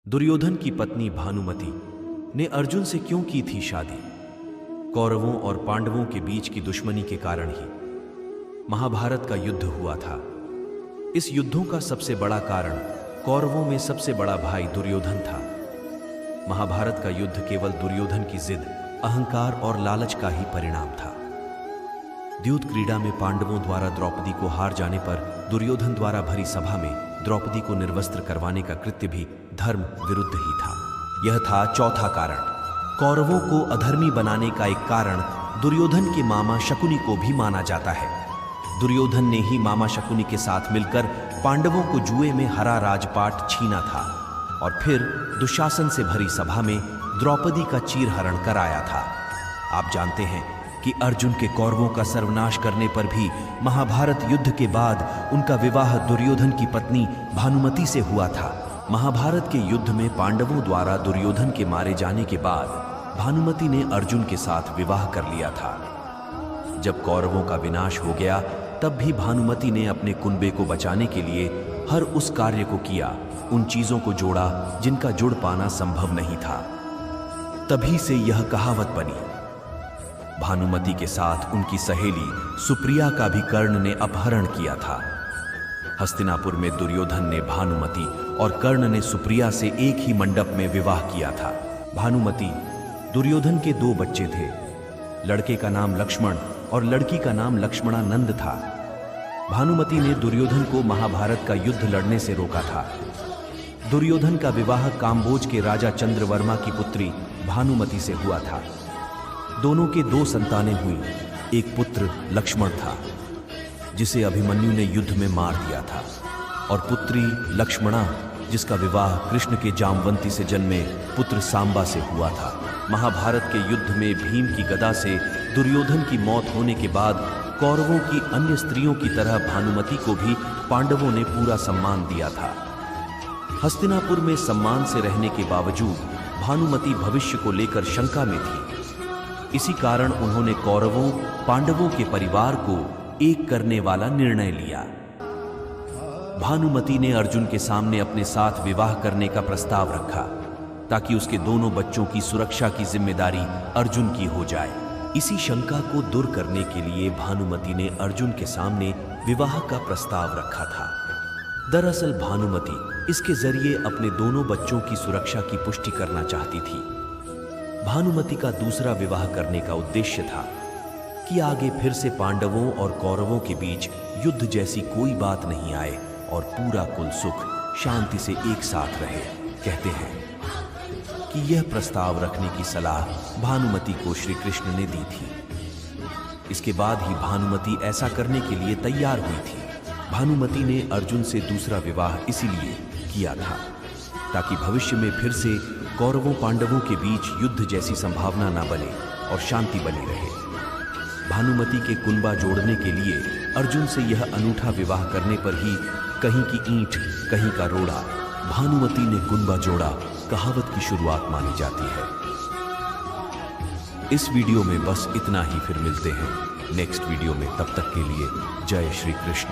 दुर्योधन की पत्नी भानुमति ने अर्जुन से क्यों की थी शादी? कौरवों और पांडवों के बीच की दुश्मनी के कारण ही महाभारत का युद्ध हुआ था। इस युद्धों का सबसे बड़ा कारण कौरवों में सबसे बड़ा भाई दुर्योधन था। महाभारत का युद्ध केवल दुर्योधन की जिद, अहंकार और लालच का ही परिणाम था। द्यूत क्रीड़ा में पांडवों द्वारा द्रौपदी को हार जाने पर दुर्योधन द्वारा भरी सभा में द्रौपदी को निर्वस्त्र करवाने का कृत्य भी धर्म विरुद्ध ही था। यह था चौथा कारण। कौरवों को अधर्मी बनाने का एक कारण दुर्योधन के मामा शकुनी को भी माना जाता है। दुर्योधन ने ही मामा शकुनी के साथ मिलकर पांडवों को जुए में हरा राजपाट छीना था और फिर दुशासन से भरी सभा में द्रौपदी का चीरहरण कराया था। आप जानते हैं कि अर्जुन के कौरवों का सर्वनाश करने पर भी महाभारत युद्ध के बाद उनका विवाह दुर्योधन की पत्नी भानुमति से हुआ था। महाभारत के युद्ध में पांडवों द्वारा दुर्योधन के मारे जाने के बाद भानुमति ने अर्जुन के साथ विवाह कर लिया था। जब कौरवों का विनाश हो गया तब भी भानुमति ने अपने कुनबे को बचाने के लिए हर उस कार्य को किया, उन चीजों को जोड़ा जिनका जुड़ पाना संभव नहीं था। तभी से यह कहावत बनी। भानुमति के साथ उनकी सहेली सुप्रिया का भी कर्ण ने अपहरण किया था। हस्तिनापुर में दुर्योधन ने भानुमति और कर्ण ने सुप्रिया से एक ही मंडप में विवाह किया था। भानुमति दुर्योधन के दो बच्चे थे। लड़के का नाम लक्ष्मण और लड़की का नाम लक्ष्मणानंद था। भानुमति ने दुर्योधन को महाभारत का युद्ध लड़ने से रोका था। दुर्योधन का विवाह काम्बोज के राजा चंद्रवर्मा की पुत्री भानुमति से हुआ था। दोनों के दो संतानें हुई। एक पुत्र लक्ष्मण था जिसे अभिमन्यु ने युद्ध में मार दिया था और पुत्री लक्ष्मणा जिसका विवाह कृष्ण के जामवंती से जन्मे पुत्र सांबा से हुआ था। महाभारत के युद्ध में भीम की गदा से दुर्योधन की मौत होने के बाद कौरवों की अन्य स्त्रियों की तरह भानुमति को भी पांडवों ने पूरा सम्मान दिया था। हस्तिनापुर में सम्मान से रहने के बावजूद भानुमति भविष्य को लेकर शंका में थी। इसी कारण उन्होंने कौरवों पांडवों के परिवार को एक करने वाला निर्णय लिया। भानुमति ने अर्जुन के सामने अपने साथ विवाह करने का प्रस्ताव रखा ताकि उसके दोनों बच्चों की सुरक्षा की जिम्मेदारी अर्जुन की हो जाए। इसी शंका को दूर करने के लिए भानुमति ने अर्जुन के सामने विवाह का प्रस्ताव रखा था। दरअसल भानुमति इसके जरिए अपने दोनों बच्चों की सुरक्षा की पुष्टि करना चाहती थी। भानुमति का दूसरा विवाह करने का उद्देश्य था कि आगे फिर से पांडवों और कौरवों के बीच युद्ध जैसी कोई बात नहीं आए और पूरा कुल सुख शांति से एक साथ रहे। कहते हैं कि यह प्रस्ताव रखने की सलाह भानुमति को श्री कृष्ण ने दी थी। इसके बाद ही भानुमति ऐसा करने के लिए तैयार हुई थी। भानुमति ने अर्जुन से दूसरा विवाह इसीलिए किया था ताकि भविष्य में फिर से कौरवों पांडवों के बीच युद्ध जैसी संभावना न बने और शांति बनी रहे। भानुमति के कुनबा जोड़ने के लिए अर्जुन से यह अनूठा विवाह करने पर ही कहीं की ईंट कहीं का रोड़ा भानुमति ने कुनबा जोड़ा कहावत की शुरुआत मानी जाती है। इस वीडियो में बस इतना ही, फिर मिलते हैं नेक्स्ट वीडियो में। तब तक के लिए जय श्री कृष्ण।